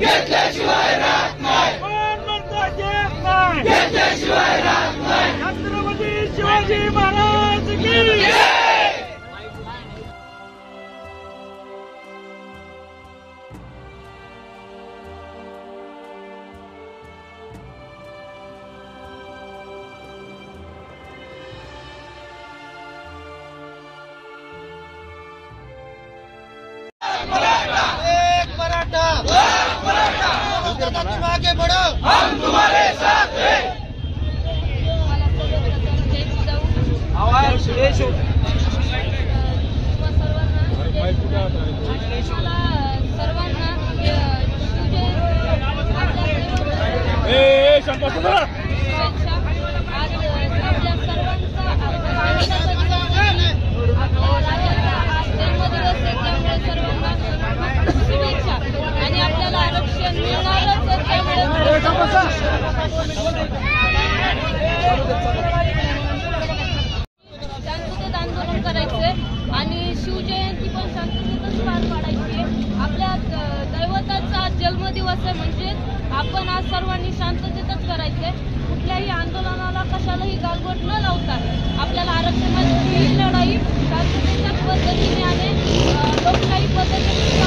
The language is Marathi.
घेतल्याशिवाय राहत नाही, कोण म्हणता घेत नाही, घेतल्याशिवाय राहत नाही, छत्रपती शिवाजी महाराज की जय. एक मराठा, तुम आगे बढ़ो, हम तुम्हारे साथ हैं. आणि आपल्याला आरक्षण मिळणारच शांततेत आंदोलन करायचंय आणि शिवजयंती पण शांततेतच पार पाडायची. आपल्या दैवताचा जन्मदिवस आहे म्हणजे आपण आज सर्वांनी शांततेतच करायचंय. कुठल्याही आंदोलनाला कशालाही गालबोट न लावता आपल्याला आरक्षणाची ही लढाई शांततेच्या पद्धतीने आणि लोकशाही पद्धतीने